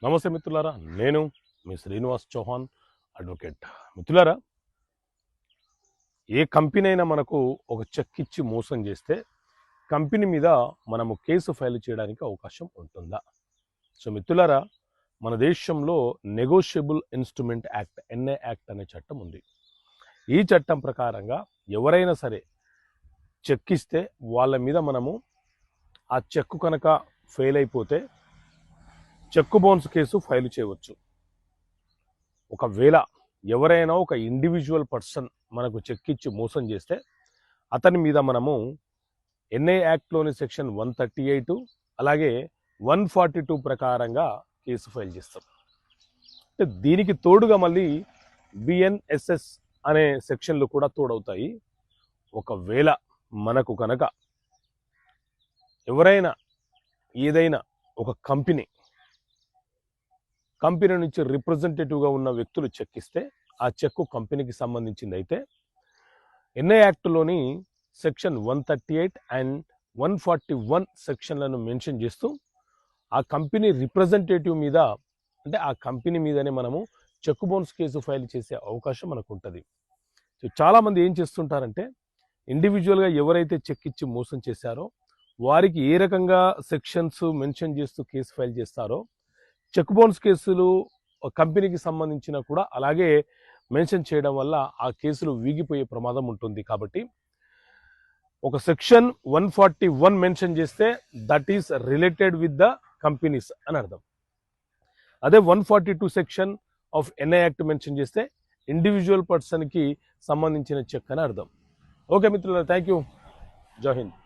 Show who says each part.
Speaker 1: నమస్తే మిత్రులారా, నేను మీ శ్రీనివాస్ చౌహాన్ అడ్వకేట్. మిత్రులారా, ఏ కంపెనీ అయినా మనకు ఒక చెక్ ఇచ్చి మోసం చేస్తే కంపెనీ మీద మనము కేసు ఫైల్ చేయడానికి అవకాశం ఉంటుందా? సో మిత్రులారా, మన దేశంలో నెగోషియబుల్ ఇన్స్ట్రుమెంట్ యాక్ట్ ఎన్ఏ యాక్ట్ అనే చట్టం ఉంది. ఈ చట్టం ప్రకారంగా ఎవరైనా సరే చెక్ ఇస్తే వాళ్ళ మీద మనము ఆ చెక్కు కనుక ఫెయిల్ అయిపోతే చెక్కు బౌన్స్ కేసు ఫైల్ చేయవచ్చు. ఒకవేళ ఎవరైనా ఒక ఇండివిజువల్ పర్సన్ మనకు చెక్ ఇచ్చి మోసం చేస్తే అతని మీద మనము ఎన్ఏ యాక్ట్లోని సెక్షన్ 138 అలాగే 142 ప్రకారంగా కేసు ఫైల్ చేస్తాం. అంటే దీనికి తోడుగా మళ్ళీ బిఎన్ఎస్ఎస్ అనే సెక్షన్లు కూడా తోడవుతాయి. ఒకవేళ మనకు కనుక ఎవరైనా ఏదైనా ఒక కంపెనీ నుంచి రిప్రజెంటేటివ్గా ఉన్న వ్యక్తులు చెక్ ఇస్తే ఆ చెక్కు కంపెనీకి సంబంధించింది అయితే ఎన్ఏ యాక్ట్లోని సెక్షన్ 138 అండ్ 141 సెక్షన్లను మెన్షన్ చేస్తూ ఆ కంపెనీ రిప్రజెంటేటివ్ మీద, అంటే ఆ కంపెనీ మీదనే మనము చెక్ బౌన్స్ కేసు ఫైల్ చేసే అవకాశం మనకు ఉంటుంది. సో చాలామంది ఏం చేస్తుంటారంటే ఇండివిజువల్గా ఎవరైతే చెక్ ఇచ్చి మోసం చేశారో వారికి ఏ రకంగా సెక్షన్స్ మెన్షన్ చేస్తూ కేసు ఫైల్ చేస్తారో చెక్ బౌన్స్ కేసులు కంపెనీకి సంబంధించిన కూడా అలాగే మెన్షన్ చేయడం వల్ల ఆ కేసులు వీగిపోయే ప్రమాదం ఉంటుంది. కాబట్టి ఒక సెక్షన్ 141 మెన్షన్ చేస్తే that is related with the companies అని అర్థం. అదే 142 సెక్షన్ ఆఫ్ ఎన్ఏ యాక్ట్ మెన్షన్ చేస్తే ఇండివిజువల్ పర్సన్కి సంబంధించిన చెక్ అని అర్థం. ఓకే మిత్రులారా, థ్యాంక్ యూ. జై హింద్.